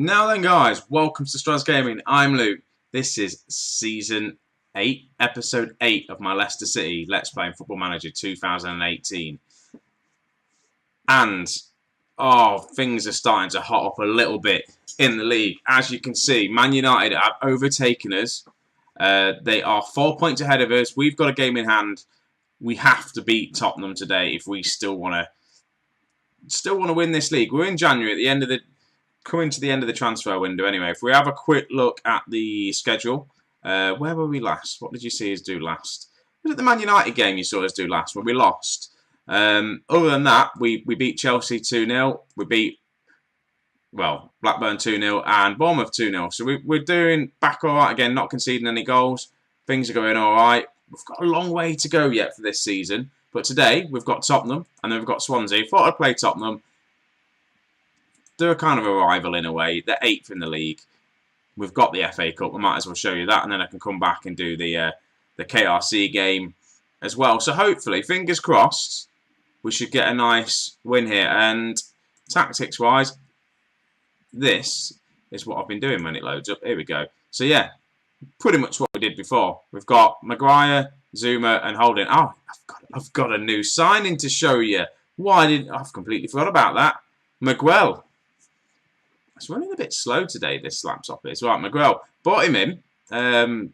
Now then, guys, welcome to Strasz Gaming. I'm Luke. This is Season 8, Episode 8 of my Leicester City Let's Play Football Manager 2018. And, things are starting to hot up a little bit in the league. As you can see, Man United have overtaken us. They are 4 points ahead of us. We've got a game in hand. We have to beat Tottenham today if we still want to win this league. We're in January, at the end of the coming to the end of the transfer window anyway. If we have a quick look at the schedule, where were we last? What did you see us do last? Was it the Man United game you saw us do last when we lost? Other than that, we beat Chelsea 2-0. We beat, Blackburn 2-0 and Bournemouth 2-0. So we're doing back all right again, not conceding any goals. Things are going all right. We've got a long way to go yet for this season. But today, we've got Tottenham and then we've got Swansea. Thought I'd play Tottenham. They're kind of a rival in a way. They're 8th in the league. We've got the FA Cup. We might as well show you that. And then I can come back and do the KRC game as well. So hopefully, fingers crossed, we should get a nice win here. And tactics-wise, this is what I've been doing when it loads up. Here we go. So yeah, pretty much what we did before. We've got Maguire, Zuma and Holding. Oh, I've got a new signing to show you. I've completely forgot about that. Miguel. It's running a bit slow today, this laptop is. Right, Miguel. Bought him in. For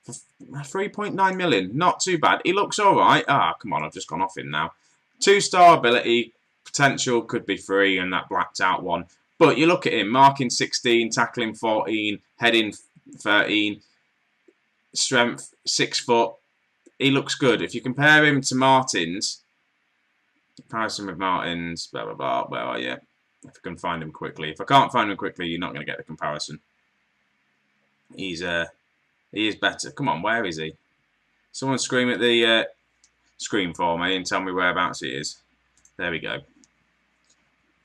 3.9 million. Not too bad. He looks alright. Come on, I've just gone off him now. 2-star ability. Potential could be 3 and that blacked out one. But you look at him. Marking 16, tackling 14, heading 13. Strength 6 foot. He looks good. If you compare him to Martins, comparison with Martins, blah blah blah. Where are you? If I can find him quickly. If I can't find him quickly, you're not going to get the comparison. He is better. Come on, where is he? Someone scream at the screen for me and tell me whereabouts he is. There we go.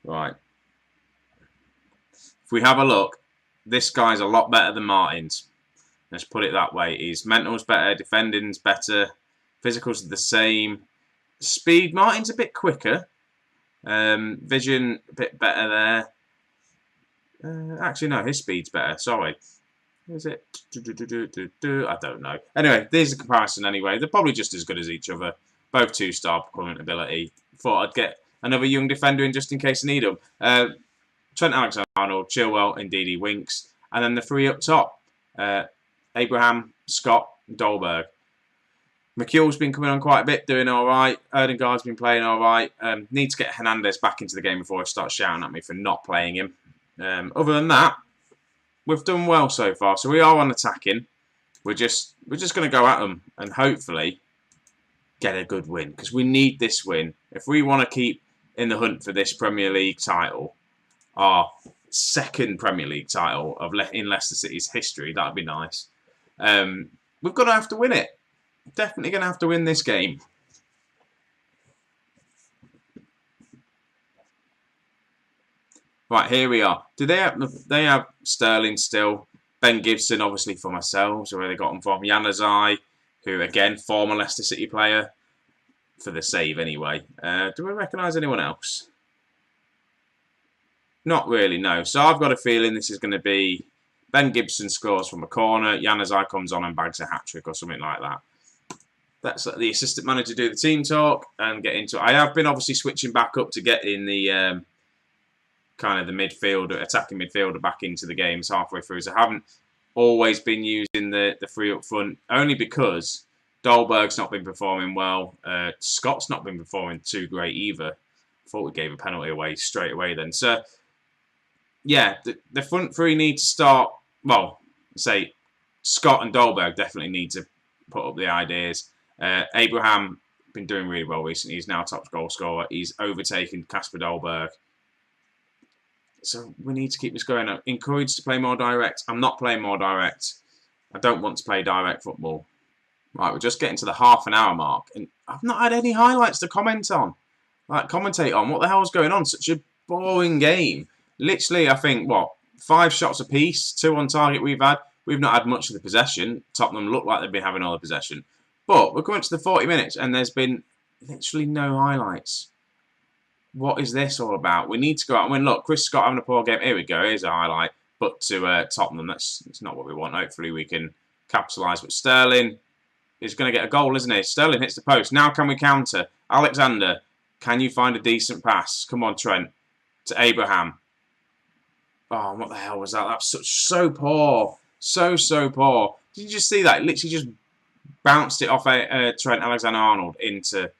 Right. If we have a look, this guy's a lot better than Martins. Let's put it that way. His mental's better, defending's better, physical's the same. Speed, Martin's a bit quicker. Vision, a bit better there. Actually, no, his speed's better. Sorry. Is it? I don't know. Anyway, there's a comparison anyway. They're probably just as good as each other. Both 2-star current ability. Thought I'd get another young defender in just in case I need them. Trent Alexander-Arnold, Chilwell, and Ndidi Winks. And then the 3 up top. Abraham, Scott, Dolberg. McHugh's been coming on quite a bit, doing all right. Erdegaard's been playing all right. Need to get Hernandez back into the game before he starts shouting at me for not playing him. Other than that, we've done well so far. So we are on attacking. We're just going to go at them and hopefully get a good win because we need this win if we want to keep in the hunt for this Premier League title, our second Premier League title in Leicester City's history. That'd be nice. We've got to have to win it. Definitely going to have to win this game. Right, here we are. Do they have Sterling still? Ben Gibson, obviously, for myself. So where they got him from? Januzaj, who, again, former Leicester City player. For the save, anyway. Do we recognise anyone else? Not really, no. So I've got a feeling this is going to be Ben Gibson scores from a corner, Januzaj comes on and bags a hat-trick or something like that. Let's let the assistant manager do the team talk and get into it. I have been obviously switching back up to get in the kind of the midfielder, attacking midfielder back into the games halfway through. So I haven't always been using the 3 up front, only because Dolberg's not been performing well. Scott's not been performing too great either. I thought we gave a penalty away straight away then. So, yeah, the front 3 need to start. Well, say Scott and Dolberg definitely need to put up the ideas. Abraham been doing really well recently. He's now top goal scorer. He's overtaken Kasper Dolberg. So we need to keep this going. I'm encouraged to play more direct. I'm not playing more direct. I don't want to play direct football. Right, we're just getting to the half an hour mark, and I've not had any highlights to commentate on. What the hell's going on? Such a boring game. Literally, I think, 5 shots apiece, 2 on target we've had. We've not had much of the possession. Tottenham look like they've been having all the possession. But we're going to the 40 minutes and there's been literally no highlights. What is this all about? We need to go out and win. Look, Chris Scott having a poor game. Here we go. Here's a highlight. But to Tottenham, that's not what we want. Hopefully we can capitalise. But Sterling is going to get a goal, isn't he? Sterling hits the post. Now can we counter? Alexander, can you find a decent pass? Come on, Trent. To Abraham. Oh, what the hell was that? That's so poor. So poor. Did you just see that? It literally just bounced it off Trent Alexander-Arnold into...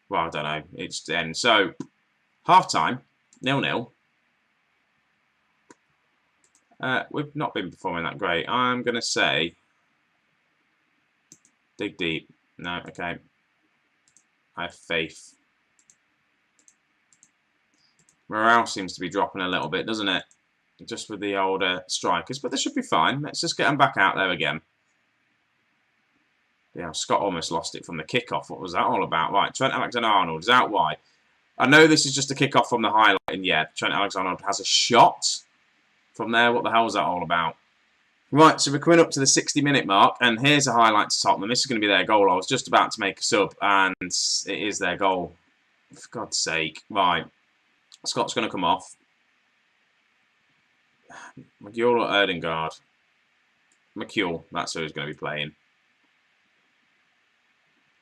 Well, I don't know. It's the end. So, half-time. 0-0. We've not been performing that great. I'm going to say... Dig deep. No, okay. I have faith. Morale seems to be dropping a little bit, doesn't it? Just with the older strikers. But they should be fine. Let's just get them back out there again. Yeah, Scott almost lost it from the kickoff. What was that all about? Right, Trent Alexander-Arnold is out wide. I know this is just a kickoff from the highlight, and yeah, Trent Alexander-Arnold has a shot from there. What the hell is that all about? Right, so we're coming up to the 60-minute mark, and here's a highlight to Tottenham. This is going to be their goal. I was just about to make a sub, and it is their goal. For God's sake. Right, Scott's going to come off. McGill or Erdingard? McGill, that's who he's going to be playing.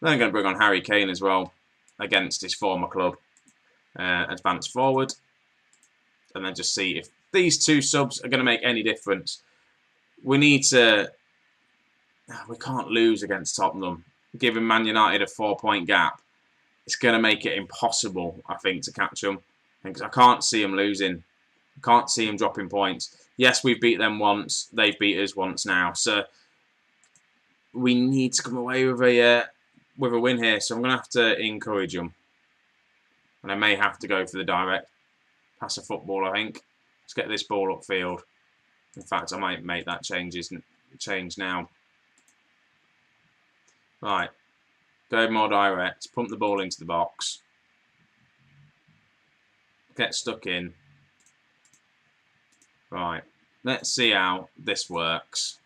Then I'm going to bring on Harry Kane as well against his former club. Advance forward. And then just see if these two subs are going to make any difference. We need to... We can't lose against Tottenham. Giving Man United a 4-point gap. It's going to make it impossible, I think, to catch them. Because I can't see them losing. I can't see them dropping points. Yes, we've beat them once. They've beat us once now. So we need to come away with a win here. So I'm going to have to encourage them. And I may have to go for the direct pass of football, I think. Let's get this ball upfield. In fact, I might make that change now. Right. Go more direct. Pump the ball into the box. Get stuck in. Right. Let's see how this works.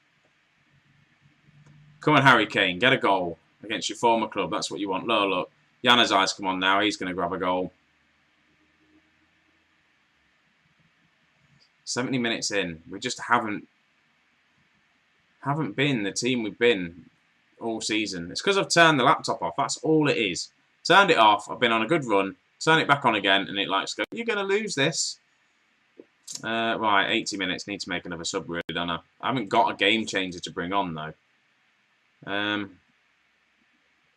Come on, Harry Kane. Get a goal against your former club. That's what you want. Look. Januzaj's come on now. He's going to grab a goal. 70 minutes in. We just haven't been the team we've been all season. It's because I've turned the laptop off. That's all it is. Turned it off. I've been on a good run. Turn it back on again, and it likes to go, you're going to lose this. Right, 80 minutes. Need to make another sub, really, don't I? I haven't got a game changer to bring on, though.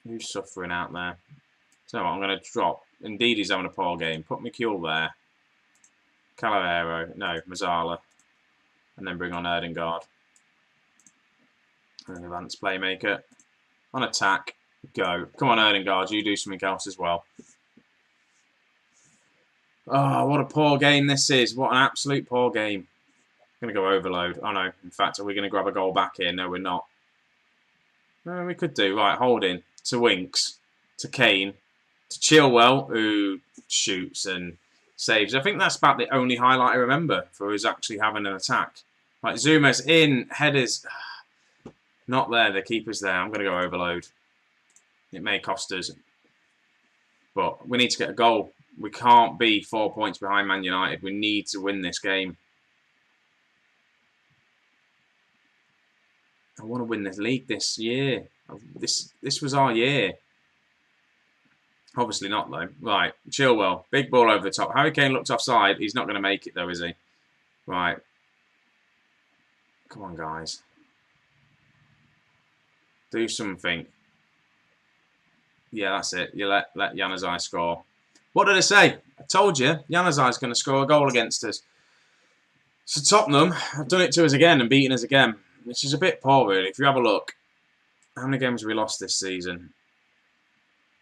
Who's suffering out there? So I'm going to drop. Indeed, he's having a poor game. Put McCule there. Calavero. No, Mazzala. And then bring on Erdingard. An advanced playmaker. On attack. Go. Come on, Erdingard. You do something else as well. Oh, what a poor game this is. What an absolute poor game. I'm going to go overload. Oh, no. In fact, are we going to grab a goal back here? No, we're not. No, we could do. Right, holding. To Winks. To Kane. To Chilwell, who shoots and saves. I think that's about the only highlight I remember for us actually having an attack. Right, Zuma's in. Headers. Not there. The keeper's there. I'm going to go overload. It may cost us. But we need to get a goal. We can't be 4 points behind Man United. We need to win this game. I want to win this league this year. This was our year. Obviously not, though. Right, Chilwell. Big ball over the top. Harry Kane looked offside. He's not going to make it, though, is he? Right. Come on, guys. Do something. Yeah, that's it. You let Januzaj score. What did I say? I told you, Januzaj's going to score a goal against us. So Tottenham have done it to us again and beaten us again, which is a bit poor, really. If you have a look, how many games have we lost this season?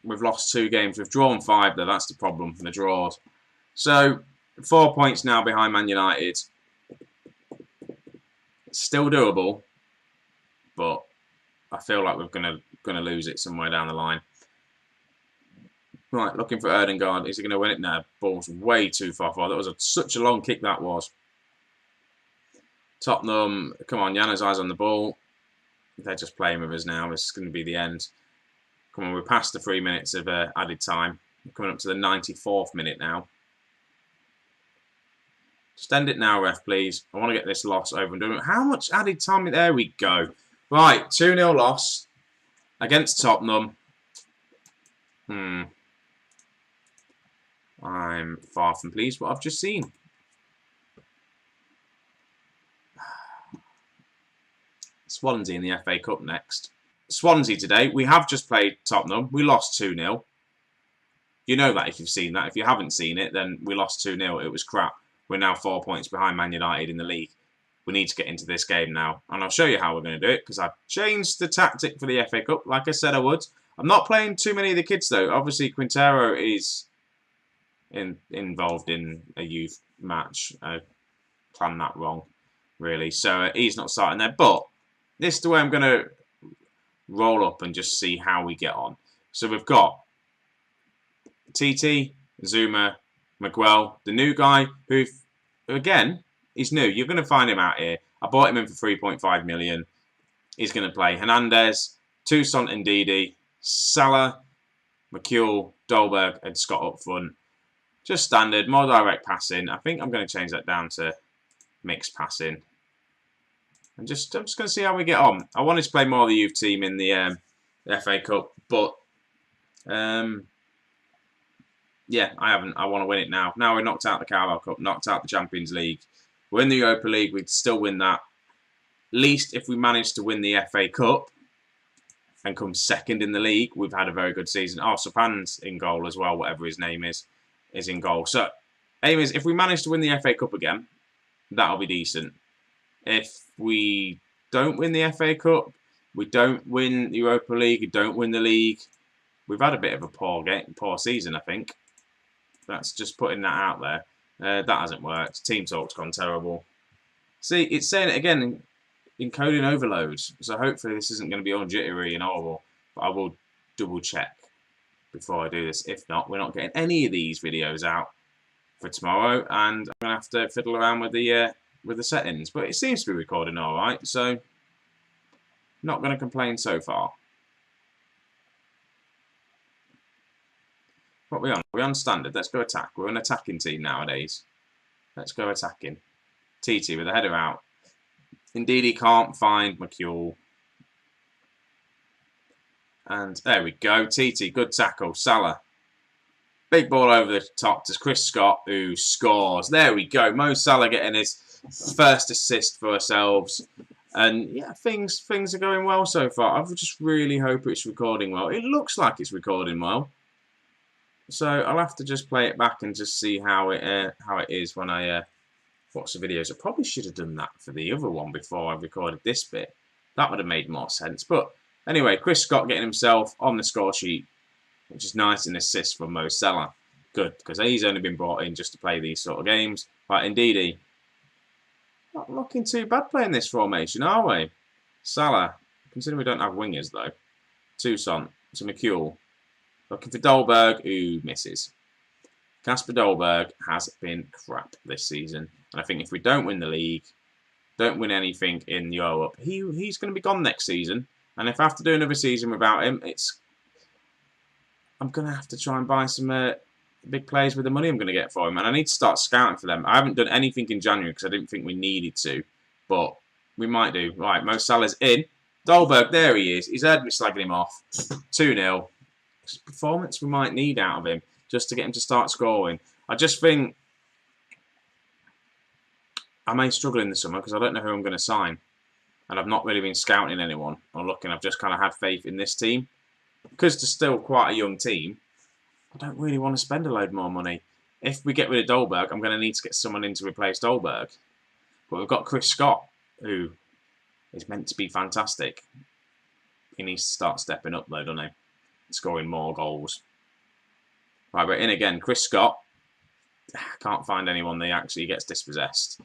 We've lost 2 games. We've drawn 5, though. That's the problem, the draws. So, 4 points now behind Man United. Still doable, but I feel like we're going to lose it somewhere down the line. Right, looking for Erdingard. Is he going to win it? No, ball's way too far forward. That was such a long kick that was. Tottenham, come on, Januzaj's on the ball. They're just playing with us now. This is going to be the end. Come on, we're past the 3 minutes of added time. We're coming up to the 94th minute now. Just end it now, ref, please. I want to get this loss over and done with. How much added time? There we go. Right, 2-0 loss against Tottenham. I'm far from pleased with what I've just seen. Swansea in the FA Cup next. Swansea today. We have just played Tottenham. We lost 2-0. You know that if you've seen that. If you haven't seen it, then we lost 2-0. It was crap. We're now 4 points behind Man United in the league. We need to get into this game now. And I'll show you how we're going to do it, because I've changed the tactic for the FA Cup, like I said I would. I'm not playing too many of the kids, though. Obviously, Quintero is involved in a youth match. I planned that wrong, really. So he's not starting there. But this is the way I'm going to roll up and just see how we get on. So we've got TT, Zuma, Miguel, the new guy, who, again, he's new. You're going to find him out here. I bought him in for 3.5 million. He's going to play Hernandez, Toussaint and Ndidi, Salah, McCule, Dolberg, and Scott up front. Just standard, more direct passing. I think I'm going to change that down to mixed passing. And I'm just going to see how we get on. I wanted to play more of the youth team in the FA Cup, but yeah, I haven't. I want to win it now. Now we're knocked out the Carabao Cup, knocked out the Champions League. We're in the Europa League. We'd still win that. At least if we manage to win the FA Cup and come second in the league, we've had a very good season. Oh, Sapan's in goal as well, whatever his name is in goal. So, aim is, if we manage to win the FA Cup again, that'll be decent. If we don't win the FA Cup, we don't win the Europa League, we don't win the league, we've had a bit of a poor season, I think. That's just putting that out there. That hasn't worked. Team Talk's gone terrible. See, it's saying it again in coding overload. So hopefully this isn't going to be all jittery and horrible. But I will double check before I do this. If not, we're not getting any of these videos out for tomorrow. And I'm going to have to fiddle around with the settings. But it seems to be recording all right. So not going to complain so far. What are we on? We're on standard. Let's go attack. We're an attacking team nowadays. Let's go attacking. TT with the header out. Indeed, he can't find McCule. And there we go. TT, good tackle. Salah. Big ball over the top to Chris Scott, who scores. There we go. Mo Salah getting his first assist for ourselves. And yeah, things are going well so far. I just really hope it's recording well. It looks like it's recording well. So I'll have to just play it back and just see how it is when I watch the videos. I probably should have done that for the other one before I recorded this bit. That would have made more sense. But anyway, Chris Scott getting himself on the score sheet, which is nice, an assist from Mo Salah. Good, because he's only been brought in just to play these sort of games. Right, Ndidi. Not looking too bad playing this formation, are we? Salah. Considering we don't have wingers, though. Toussaint to McCule. Looking for Dolberg, who misses. Kasper Dolberg has been crap this season. And I think if we don't win the league, don't win anything in Europe, he's going to be gone next season. And if I have to do another season without him, I'm going to have to try and buy some big players with the money I'm going to get for him. And I need to start scouting for them. I haven't done anything in January because I didn't think we needed to. But we might do. Right, Mo Salah's in. Dolberg, there he is. He's heard me slagging him off. 2-0. Performance we might need out of him just to get him to start scoring. I just think I may struggle in the summer because I don't know who I'm going to sign. And I've not really been scouting anyone or looking. I've just kind of had faith in this team. Because they're still quite a young team, I don't really want to spend a load more money. If we get rid of Dolberg, I'm going to need to get someone in to replace Dolberg. But we've got Chris Scott, who is meant to be fantastic. He needs to start stepping up though, doesn't he? Scoring more goals. Right, we're in again. Chris Scott. Can't find anyone that actually gets dispossessed.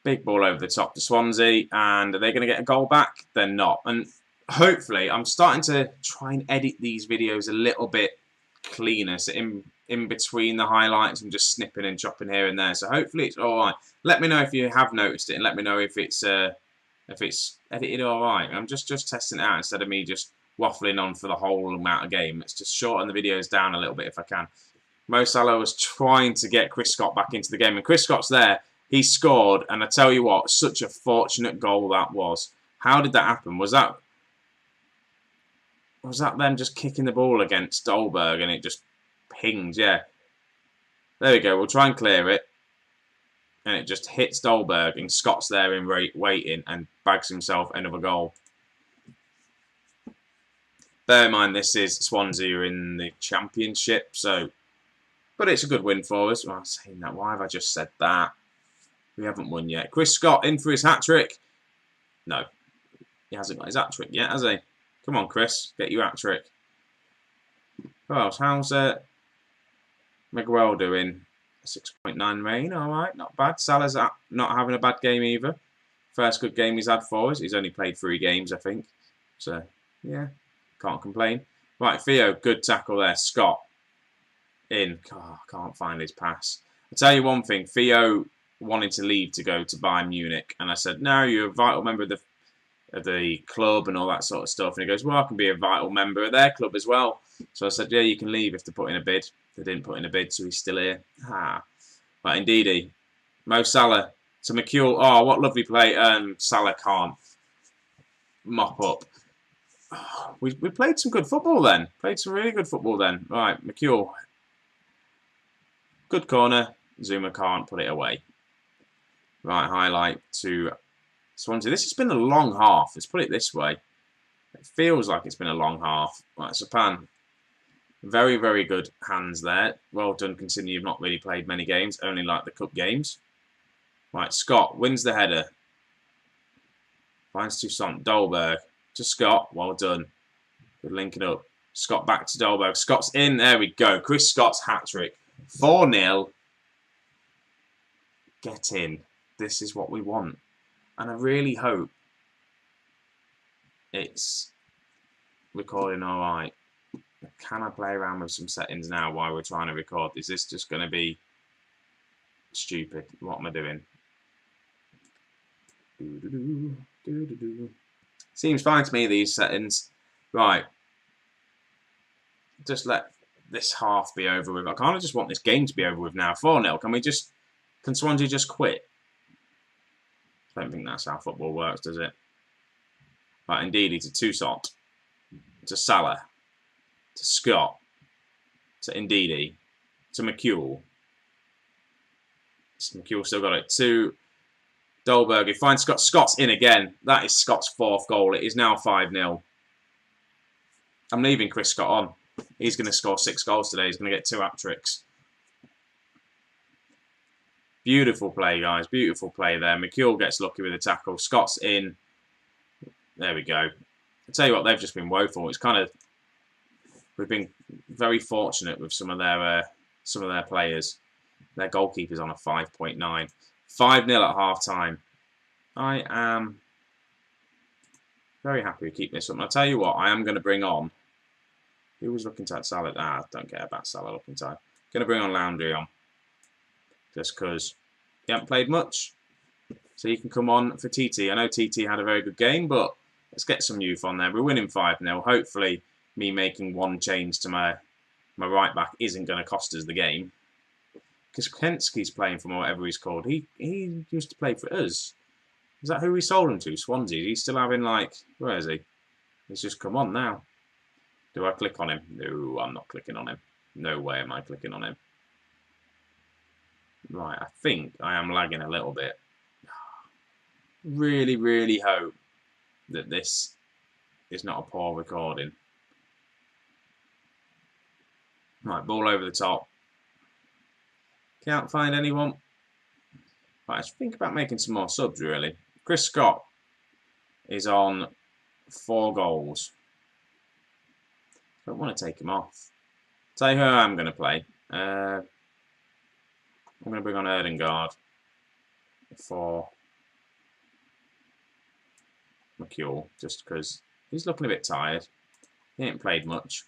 Big ball over the top to Swansea. And are they going to get a goal back? They're not. And hopefully, I'm starting to try and edit these videos a little bit cleaner. So in between the highlights, I'm just snipping and chopping here and there. So hopefully it's all right. Let me know if you have noticed it. And let me know if it's edited all right. I'm just testing it out instead of me just waffling on for the whole amount of game. Let's just shorten the videos down a little bit if I can. Mo Salah was trying to get Chris Scott back into the game, and Chris Scott's there. He scored, and I tell you what, such a fortunate goal that was. How did that happen? Was that them just kicking the ball against Dolberg, and it just pinged? Yeah. There we go. We'll try and clear it. And it just hits Dolberg, and Scott's there in waiting and bags himself another goal. Bear in mind, this is Swansea in the Championship, but it's a good win for us. Well, I'm saying that. Why have I just said that? We haven't won yet. Chris Scott in for his hat-trick. No, he hasn't got his hat-trick yet, has he? Come on, Chris, get your hat-trick. Who else? How's Miguel doing? 6.9 rain, alright, not bad. Salah's not having a bad game either. First good game he's had for us. He's only played 3 games, I think. So, yeah, can't complain. Right, Theo, good tackle there. Scott, in. Oh, can't find his pass. I'll tell you one thing. Theo wanted to leave to go to Bayern Munich. And I said, no, you're a vital member of the club and all that sort of stuff. And he goes, well, I can be a vital member of their club as well. So I said, yeah, you can leave if they put in a bid. They didn't put in a bid, so he's still here. But indeedy, Mo Salah to McCule. Oh, what lovely play. Salah can't mop up. Oh, we played some good football then. Played some really good football then. Right, McCule. Good corner. Zuma can't put it away. Right, highlight to Swansea. This has been a long half. Let's put it this way. It feels like it's been a long half. Right, Sapan. Very, very good hands there. Well done, considering you've not really played many games, only like the cup games. Right, Scott wins the header. Finds Toussaint. Dolberg to Scott. Well done. Good linking up. Scott back to Dolberg. Scott's in. There we go. Chris Scott's hat-trick. 4-0. Get in. This is what we want. And I really hope it's recording all right. Can I play around with some settings now while we're trying to record? Is this just going to be stupid? What am I doing? Seems fine to me, these settings. Right. Just let this half be over with. I kind of just want this game to be over with now. 4-0. Can Swansea just quit? I don't think that's how football works, does it? Right, indeed, to Toussaint. To Salah. To Scott, to Ndidi, to McCule. McCule still got it. To Dolberg. He finds Scott. Scott's in again. That is Scott's 4th goal. It is now 5-0. I'm leaving Chris Scott on. He's going to score 6 goals today. He's going to get 2 hat-tricks. Beautiful play, guys. Beautiful play there. McCule gets lucky with the tackle. Scott's in. There we go. I'll tell you what, they've just been woeful. It's kind of... We've been very fortunate with some of their players. Their goalkeeper's on a 5.9. 5-0 at half-time. I am very happy to keep this up. And I'll tell you what, I am going to bring on... Who was looking to add Salah? Don't care about Salah looking time. Going to bring on Laundry on. Just because he hasn't played much. So he can come on for TT. I know TT had a very good game, but let's get some youth on there. We're winning 5-0. Hopefully... me making one change to my right back isn't going to cost us the game. Because Kensky's playing for whatever he's called. He used to play for us. Is that who we sold him to? Swansea. He's still having like... Where is he? He's just come on now. Do I click on him? No, I'm not clicking on him. No way am I clicking on him. Right, I think I am lagging a little bit. Really, really hope that this is not a poor recording. Right, ball over the top. Can't find anyone. Right, I should think about making some more subs, really. Chris Scott is on 4 goals. Don't want to take him off. Tell you who I'm going to play. I'm going to bring on Erdengard for McCule, just because he's looking a bit tired. He ain't played much.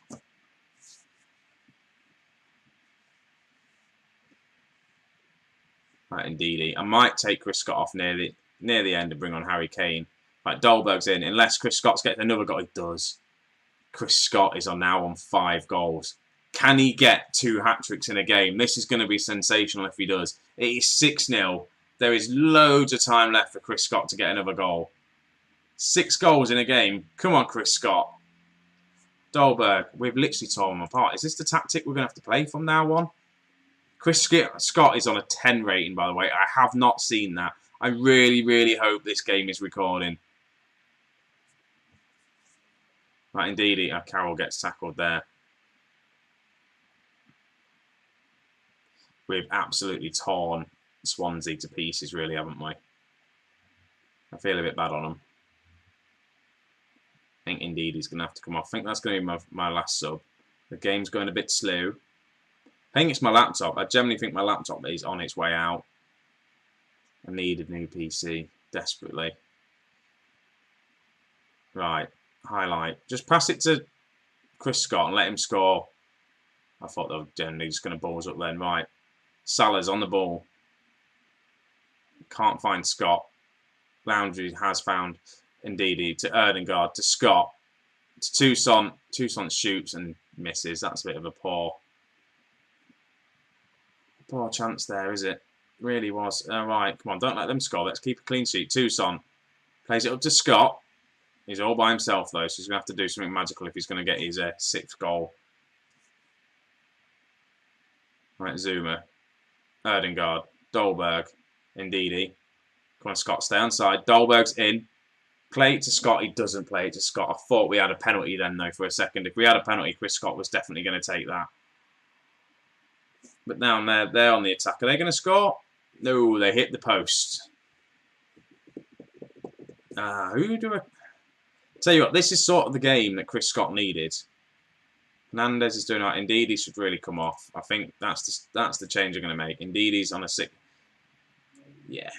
Right, indeed. I might take Chris Scott off near the end and bring on Harry Kane. Right, Dolberg's in. Unless Chris Scott gets another goal, he does. Chris Scott is now on 5 goals. Can he get 2 hat-tricks in a game? This is going to be sensational if he does. It is 6-0. There is loads of time left for Chris Scott to get another goal. 6 goals in a game. Come on, Chris Scott. Dolberg, we've literally torn them apart. Is this the tactic we're going to have to play from now on? Chris Scott is on a 10 rating, by the way. I have not seen that. I really, really hope this game is recording. Right, indeed, Carroll gets tackled there. We've absolutely torn Swansea to pieces, really, haven't we? I feel a bit bad on them. I think indeed he's going to have to come off. I think that's going to be my last sub. The game's going a bit slow. I think it's my laptop. I generally think my laptop is on its way out. I need a new PC desperately. Right, highlight. Just pass it to Chris Scott and let him score. I thought they were generally just going to balls up then. Right, Salah's on the ball. Can't find Scott. Laundry has found Ndidi to Erdengard to Scott to Toussaint. Toussaint shoots and misses. That's a bit of a poor chance there, is it? Really was. Right, come on, don't let them score. Let's keep a clean sheet. Toussaint plays it up to Scott. He's all by himself though, so he's going to have to do something magical if he's going to get his 6th goal. Right, Zuma, Erdengard, Dolberg, Ndidi. Come on, Scott, stay on side. Dolberg's in. Play it to Scott. He doesn't play it to Scott. I thought we had a penalty then, though, for a second. If we had a penalty, Chris Scott was definitely going to take that. But now they're on the attack. Are they going to score? No, they hit the post. Who do I... Tell you what, this is sort of the game that Chris Scott needed. Hernandez is doing right. Indeed, he should really come off. I think that's the change I'm going to make. Indeed, he's on a 6. Yeah.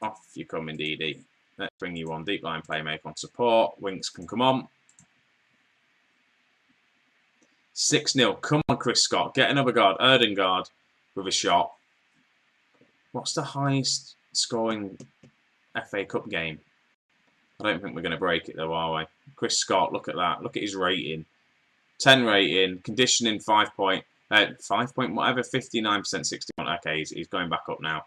Off you come, Indeed. Let's bring you on. Deep line playmaker on support. Winks can come on. 6-0. Come on, Chris Scott. Get another guard. Erdengard with a shot. What's the highest scoring FA Cup game? I don't think we're going to break it though, are we? Chris Scott, look at that. Look at his rating. 10 rating. Conditioning 5 point whatever. 59%, 61. Okay, he's going back up now.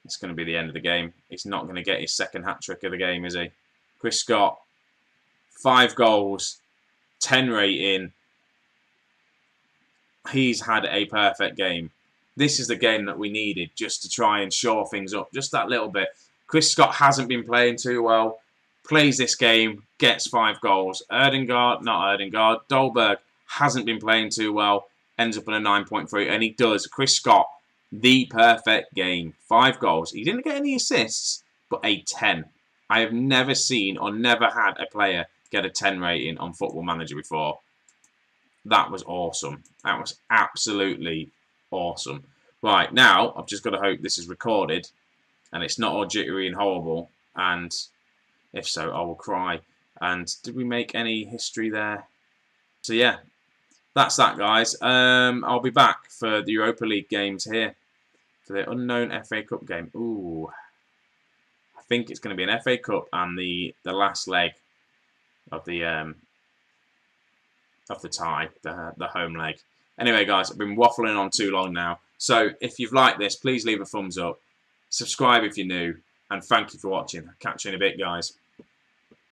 It's going to be the end of the game. He's not going to get his 2nd hat-trick of the game, is he? Chris Scott, 5 goals, 10 rating. He's had a perfect game. This is the game that we needed just to try and shore things up just that little bit. Chris Scott hasn't been playing too well. Plays this game, gets 5 goals. Erdengard, not Erdengard, Dolberg hasn't been playing too well. Ends up on a 9.3, and he does. Chris Scott, the perfect game. 5 goals. He didn't get any assists, but a 10. I have never seen or never had a player get a 10 rating on Football Manager before. That was awesome. That was absolutely awesome. Right, now, I've just got to hope this is recorded and it's not all jittery and horrible. And if so, I will cry. And did we make any history there? So, yeah. That's that, guys. I'll be back for the Europa League games here. For the unknown FA Cup game. Ooh. I think it's going to be an FA Cup and the last leg of the tie, the home leg. Anyway, guys, I've been waffling on too long now. So, if you've liked this, please leave a thumbs up. Subscribe if you're new. And thank you for watching. I'll catch you in a bit, guys.